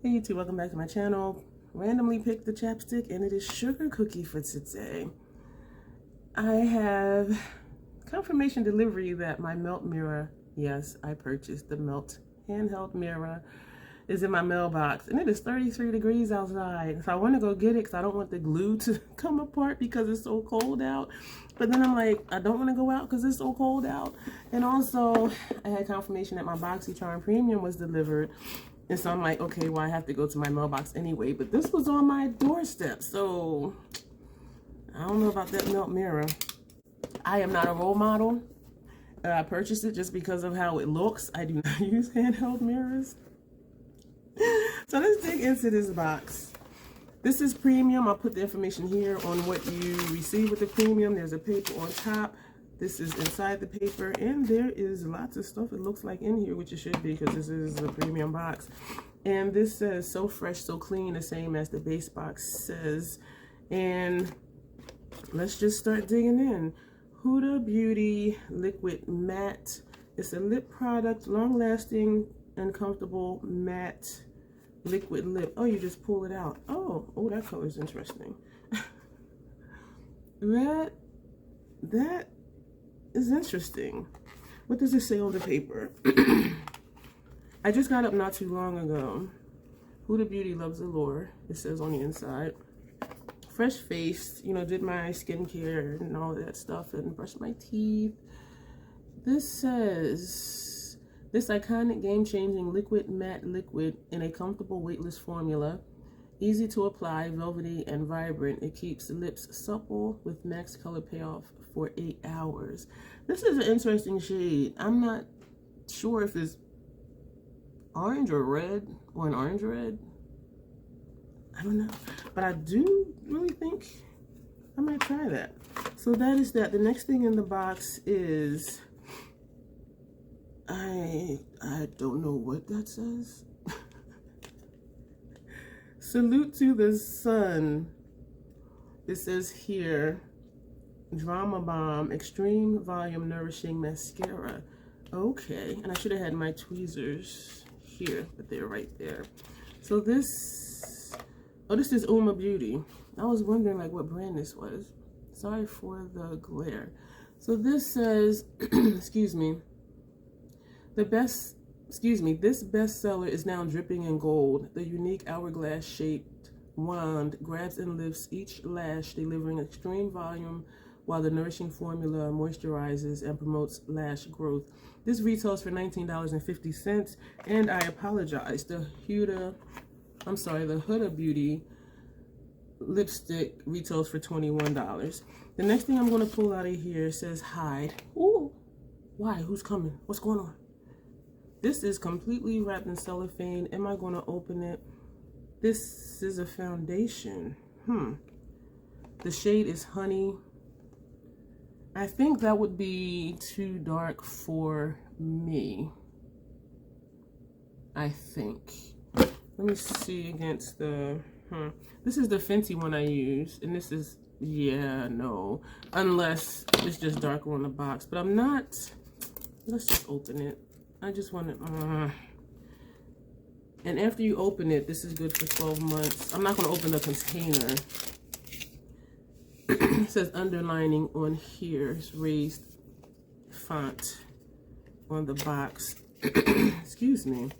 Hey YouTube, welcome back to my channel. Randomly picked the chapstick and it is Sugar Cookie for today. I have confirmation delivery that my Melt mirror, yes, I purchased the Melt handheld mirror, is in my mailbox and it is 33 degrees outside. So I want to go get it because I don't want the glue to come apart because it's so cold out. But then I'm like, I don't want to go out because it's so cold out. And also I had confirmation that my BoxyCharm Premium was delivered. And so I'm like, okay, well, I have to go to my mailbox anyway. But this was on my doorstep, so I don't know about that Melt mirror. I am not a role model. I purchased it just because of how it looks. I do not use handheld mirrors. So let's dig into this box. This is premium. I'll put the information here on what you receive with the premium. There's a paper on top. This is inside the paper, and there is lots of stuff it looks like in here, which it should be because this is a premium box. And this says so fresh, so clean, the same as the base box says. And let's just start digging in. Huda Beauty Liquid Matte. It's a lip product, long-lasting and comfortable matte liquid lip. Oh, you just pull it out. Oh, that color is interesting. That is interesting. What does it say on the paper? I just got up not too long ago. Huda Beauty Loves Allure, it says on the inside. Fresh faced, you know, did my skincare and all that stuff and brushed my teeth. This says, this iconic game-changing liquid matte liquid in a comfortable weightless formula. Easy to apply, velvety and vibrant. It keeps the lips supple with max color payoff for 8 hours. This is an interesting shade. I'm not sure if it's orange or red or an orange red. I don't know. But I do really think I might try that. So that is that. The next thing in the box is, I don't know what that says. Salute to the Sun. It says here, Drama Bomb Extreme Volume Nourishing Mascara. Okay, and I should have had my tweezers here, but they're right there. So this, oh, this is Uma Beauty. I was wondering like what brand this was. Sorry for the glare. So this says, excuse me, this bestseller is now dripping in gold. The unique hourglass-shaped wand grabs and lifts each lash, delivering extreme volume while the nourishing formula moisturizes and promotes lash growth. This retails for $19.50, and I apologize. The Huda Beauty lipstick retails for $21. The next thing I'm going to pull out of here says hide. Ooh, why? Who's coming? What's going on? This is completely wrapped in cellophane. Am I going to open it? This is a foundation. The shade is Honey. I think that would be too dark for me. I think. Let me see against the... This is the Fenty one I use. And this is... yeah, no. Unless it's just darker on the box. But I'm not... Let's just open it. I just want to, and after you open it, this is good for 12 months. I'm not going to open the container. It says underlining on here. It's raised font on the box. Excuse me.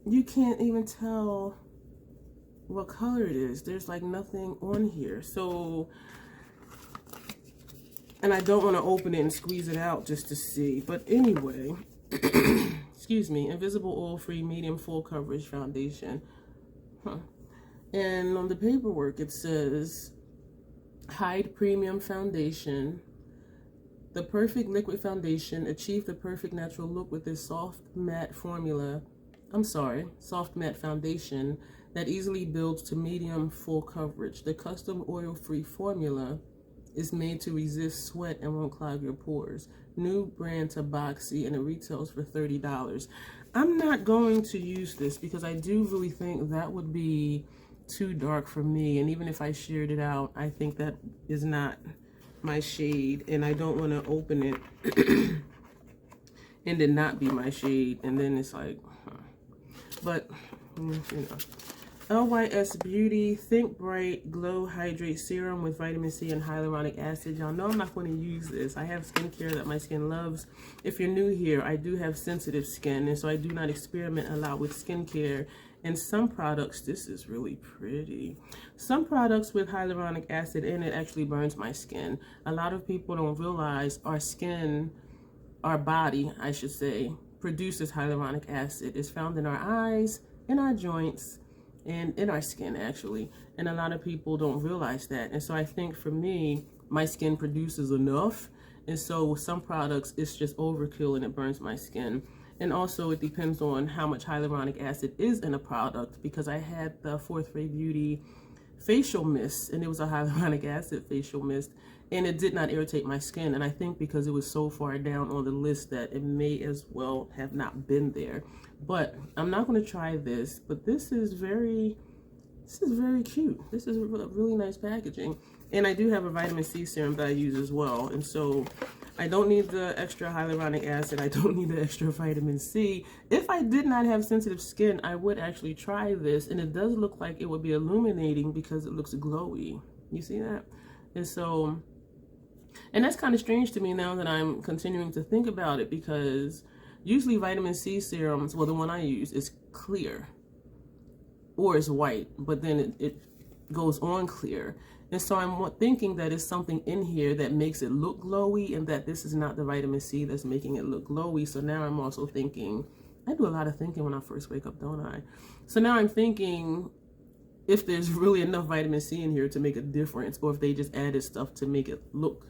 You can't even tell what color it is. There's like nothing on here. So... and I don't want to open it and squeeze it out just to see. But anyway, excuse me, Invisible Oil-Free Medium Full Coverage Foundation. And on the paperwork, it says, Hide Premium Foundation. The perfect liquid foundation. Achieve the perfect natural look with this soft matte foundation that easily builds to medium full coverage. The custom oil-free formula is made to resist sweat and won't clog your pores. New brand to Boxy, and it retails for $30. I'm not going to use this because I do really think that would be too dark for me. And even if I shared it out, I think that is not my shade and I don't want to open it and then not be my shade. And then it's like, but you know. LYS Beauty Think Bright Glow Hydrate Serum with vitamin C and hyaluronic acid. Y'all know I'm not going to use this. I have skincare that my skin loves. If you're new here, I do have sensitive skin, and so I do not experiment a lot with skincare. And some products, this is really pretty. Some products with hyaluronic acid in it actually burns my skin. A lot of people don't realize our skin, our body, I should say, produces hyaluronic acid. It's found in our eyes, in our joints, and in our skin actually, and a lot of people don't realize that. And so I think for me, my skin produces enough, and so with some products it's just overkill and it burns my skin. And also it depends on how much hyaluronic acid is in a product, because I had the Fourth Ray Beauty facial mist, and it was a hyaluronic acid facial mist, and it did not irritate my skin. And I think because it was so far down on the list that it may as well have not been there. But I'm not going to try this, but this is very cute. This is a really nice packaging. And I do have a vitamin C serum that I use as well, and so I don't need the extra hyaluronic acid. I don't need the extra vitamin C. If I did not have sensitive skin, I would actually try this, and it does look like it would be illuminating because it looks glowy. You see that? And so, and that's kind of strange to me now that I'm continuing to think about it, because usually vitamin C serums, well, the one I use is clear or it's white, but then it goes on clear. And so I'm thinking that it's something in here that makes it look glowy, and that this is not the vitamin C that's making it look glowy. So now I'm also thinking, I do a lot of thinking when I first wake up, don't I? So now I'm thinking if there's really enough vitamin C in here to make a difference, or if they just added stuff to make it look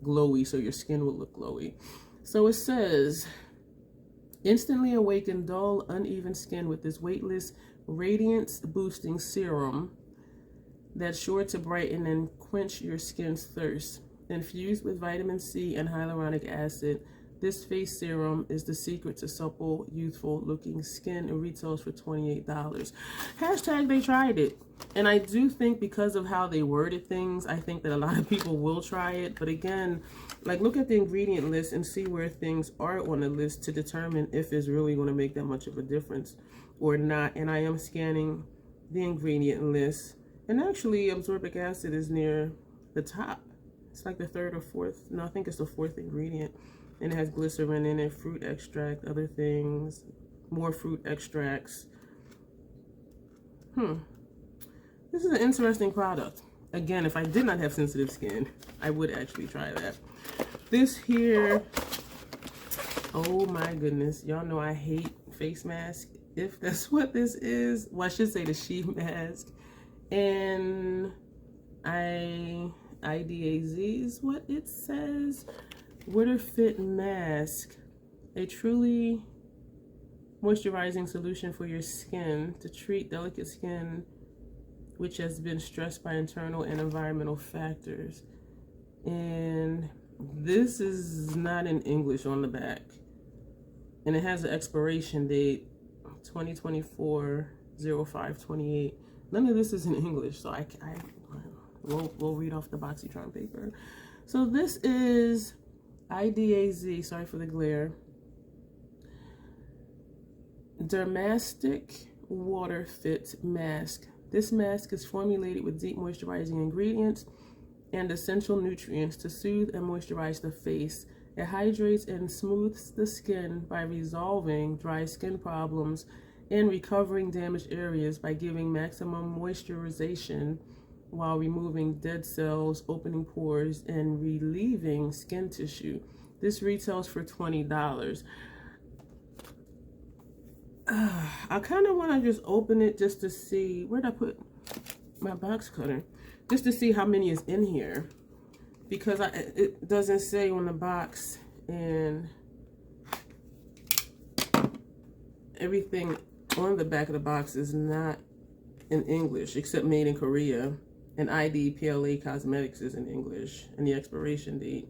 glowy so your skin will look glowy. So it says, instantly awaken dull, uneven skin with this weightless radiance boosting serum that's sure to brighten and quench your skin's thirst. Infused with vitamin C and hyaluronic acid, this face serum is the secret to supple, youthful looking skin, and retails for $28. Hashtag they tried it. And I do think because of how they worded things, I think that a lot of people will try it. But again, like, look at the ingredient list and see where things are on the list to determine if it's really going to make that much of a difference or not. And I am scanning the ingredient list. And actually, ascorbic acid is near the top. It's like the third or fourth. No, I think it's the fourth ingredient. And it has glycerin in it, fruit extract, other things, more fruit extracts. This is an interesting product. Again, if I did not have sensitive skin, I would actually try that. This here, oh my goodness. Y'all know I hate face masks. If that's what this is, well, I should say the sheet mask. And IDAZ is what it says. Water Fit Mask, a truly moisturizing solution for your skin to treat delicate skin which has been stressed by internal and environmental factors. And this is not in English on the back, and it has an expiration date 2024-05-28. None of this is in English, so we'll read off the BoxyCharm paper. So this is IDAZ, sorry for the glare, Dermastic Water Fit Mask. This mask is formulated with deep moisturizing ingredients and essential nutrients to soothe and moisturize the face. It hydrates and smooths the skin by resolving dry skin problems and recovering damaged areas by giving maximum moisturization while removing dead cells, opening pores, and relieving skin tissue. This retails for $20. I kind of want to just open it just to see, where'd I put my box cutter? Just to see how many is in here, because it doesn't say on the box, and everything on the back of the box is not in English except made in Korea, and ID PLA Cosmetics is in English, and the expiration date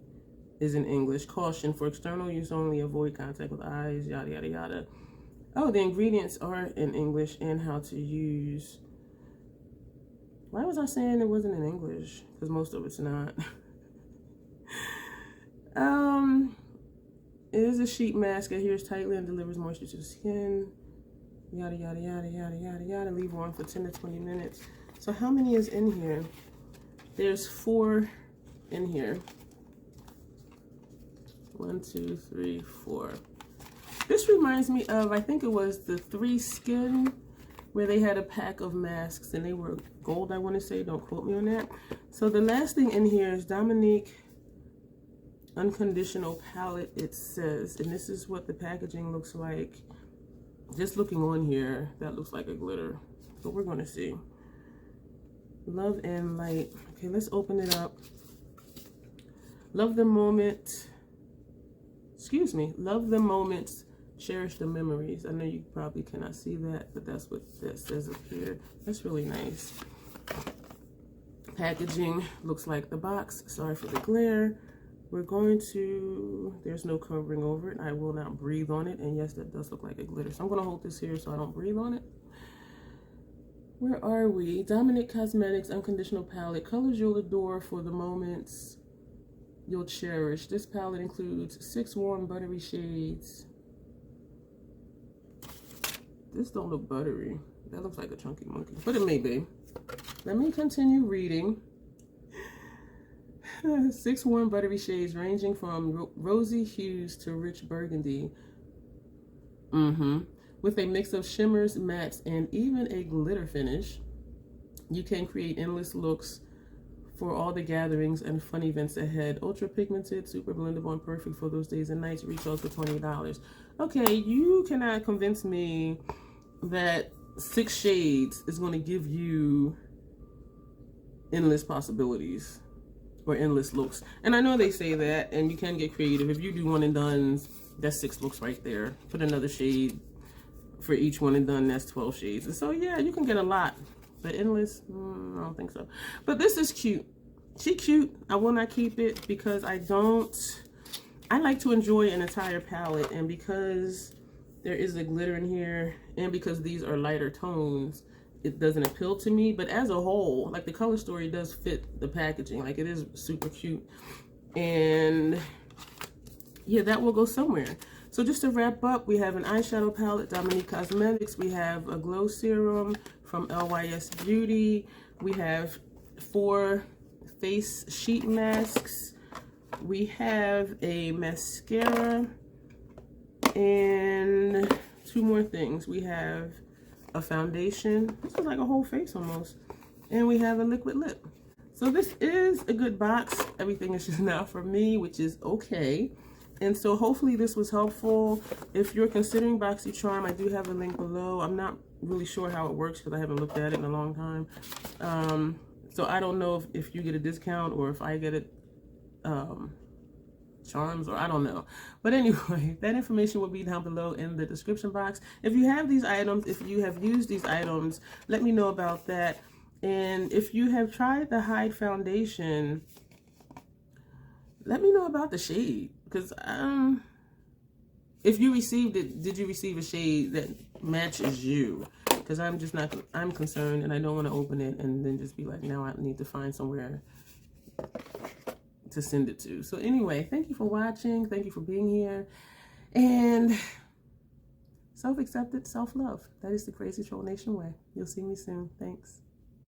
is in English. Caution, for external use only, avoid contact with eyes, yada yada yada. Oh, the ingredients are in English and how to use. Why was I saying it wasn't in English? Because most of it's not. It is a sheet mask. Adheres tightly and delivers moisture to the skin. Yada, yada, yada, yada, yada, yada. Leave on for 10 to 20 minutes. So how many is in here? There's 4 in here. 1, 2, 3, 4. This reminds me of, I think it was the 3 Skin, where they had a pack of masks and they were gold, I want to say. Don't quote me on that. So the last thing in here is Dominique Unconditional Palette, it says, and this is what the packaging looks like. Just looking on here, that looks like a glitter, but we're going to see. Love and Light. Okay, let's open it up. Love the moment. Excuse me. Love the moments. Cherish the memories. I know you probably cannot see that, but that's what that says up here. That's really nice. Packaging looks like the box. Sorry for the glare. We're going to, there's no covering over it. I will not breathe on it. And yes, that does look like a glitter. So I'm going to hold this here so I don't breathe on it. Where are we? Dominique Cosmetics Unconditional Palette. Colors you'll adore for the moments you'll cherish. This palette includes 6 warm buttery shades. This don't look buttery. That looks like a chunky monkey, but it may be. Let me continue reading. 6 warm buttery shades ranging from rosy hues to rich burgundy. With a mix of shimmers, mattes, and even a glitter finish, you can create endless looks for all the gatherings and fun events ahead. Ultra pigmented, super blendable, and perfect for those days and nights. Retails for $20. Okay, you cannot convince me that 6 shades is going to give you endless possibilities or endless looks. And I know they say that, and you can get creative. If you do one and done's, that's 6 looks right there. Put another shade for each one and done, that's 12 shades. And so yeah, you can get a lot, but endless, I don't think so. But this is cute. She cute. I will not keep it because I like to enjoy an entire palette, and because there is a glitter in here, and because these are lighter tones, it doesn't appeal to me. But as a whole, like, the color story does fit the packaging. Like, it is super cute. And yeah, that will go somewhere. So just to wrap up, we have an eyeshadow palette, Dominique Cosmetics. We have a glow serum from LYS Beauty. We have 4 face sheet masks. We have a mascara and 2 more things. We have a foundation. This is like a whole face almost. And we have a liquid lip. So this is a good box. Everything is just not for me, which is okay. And so hopefully this was helpful. If you're considering BoxyCharm, I do have a link below. I'm not really sure how it works because I haven't looked at it in a long time. So I don't know if you get a discount or if I get it charms, or I don't know. But anyway, that information will be down below in the description box. If you have these items, if you have used these items, let me know about that. And if you have tried the Hide foundation, let me know about the shade. Because if you received it, did you receive a shade that matches you? Because I'm just not, I'm concerned and I don't want to open it and then just be like, now I need to find somewhere to send it to. So anyway, thank you for watching. Thank you for being here. And self-acceptance, self-love. That is the Crazy Troll Nation way. You'll see me soon. Thanks.